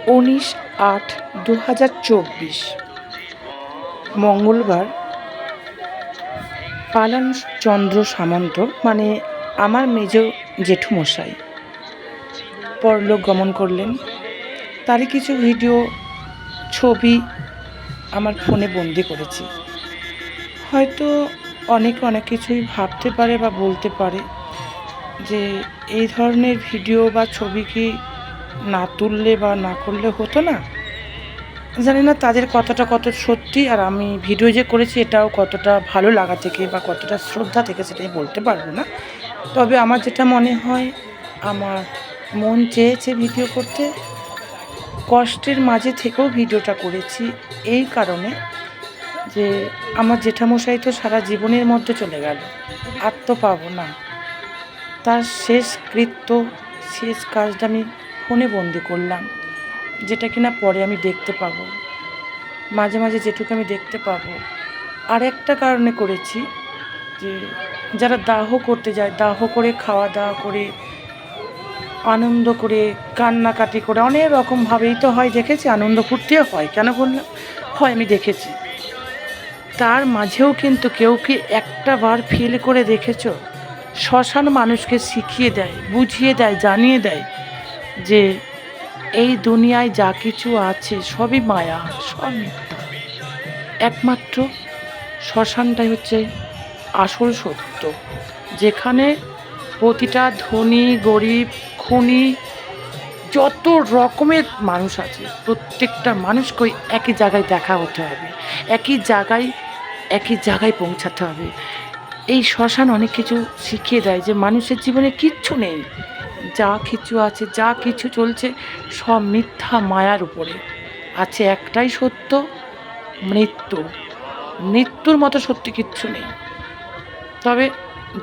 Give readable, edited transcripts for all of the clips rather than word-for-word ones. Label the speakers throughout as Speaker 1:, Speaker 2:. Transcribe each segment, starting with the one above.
Speaker 1: 19/8/2024 মঙ্গলবার পালান চন্দ্র সামন্ত মানে আমার মেজ জেঠুমশাই পরলোক গমন করলেন। তারই কিছু ভিডিও ছবি আমার ফোনে বন্দি করেছি। হয়তো অনেকে অনেক কিছুই ভাবতে পারে বা বলতে পারে যে এই ধরনের ভিডিও বা ছবি কি না তুললে বা না করলে হতো না। জানি না তাদের কথাটা কত সত্যি, আর আমি ভিডিও যে করেছি এটাও কতটা ভালো লাগা থেকে বা কতটা শ্রদ্ধা থেকে সেটাই বলতে পারবো না। তবে আমার যেটা মনে হয়, আমার মন চেয়েছে ভিডিও করতে, কষ্টের মাঝে থেকেও ভিডিওটা করেছি এই কারণে যে আমার জেঠামশাই তো সারা জীবনের মধ্যে চলে গেল, আর তো পাবো না। তার শেষ কৃত্য, শেষ কাজটা আমি ফোনে বন্দি করলাম, যেটা কিনা পরে আমি দেখতে পাবো, মাঝে মাঝে যেটুকু আমি দেখতে পাবো। আর একটা কারণে করেছি যে যারা দাহ করতে যায়, দাহ করে খাওয়া দাওয়া করে আনন্দ করে কান্নাকাটি করে অনেক রকমভাবেই তো হয়, দেখেছি, আনন্দ ফুর্তিও হয়, কেন বললাম হয়, আমি দেখেছি। তার মাঝেও কিন্তু কেউ কি একটা বার ফিল করে দেখেছ? শ্মশান মানুষকে শিখিয়ে দেয়, বুঝিয়ে দেয়, জানিয়ে দেয় যে এই দুনিয়ায় যা কিছু আছে সবই মায়া, সব মিথ্যা। একমাত্র শ্মশানটাই হচ্ছে আসল সত্য, যেখানে প্রতিটা ধনী গরিব খুনি যত রকমের মানুষ আছে প্রত্যেকটা মানুষকেই একই জায়গায় দেখা হতে হবে, একই জায়গায় পৌঁছাতে হবে। এই শ্মশান অনেক কিছু শিখিয়ে দেয় যে মানুষের জীবনে কিচ্ছু নেই, যা কিছু আছে, যা কিছু চলছে সব মিথ্যা মায়ার উপরে। আছে একটাই সত্য, মৃত্যু। মৃত্যুর মতো সত্যি কিচ্ছু নেই। তবে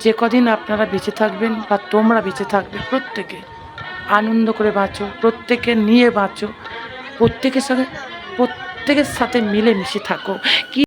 Speaker 1: যে কদিন আপনারা বেঁচে থাকবেন বা তোমরা বেঁচে থাকবে, প্রত্যেকে আনন্দ করে বাঁচো, প্রত্যেকে নিয়ে বাঁচো, প্রত্যেকের সাথে মিলেমিশে থাকো। কি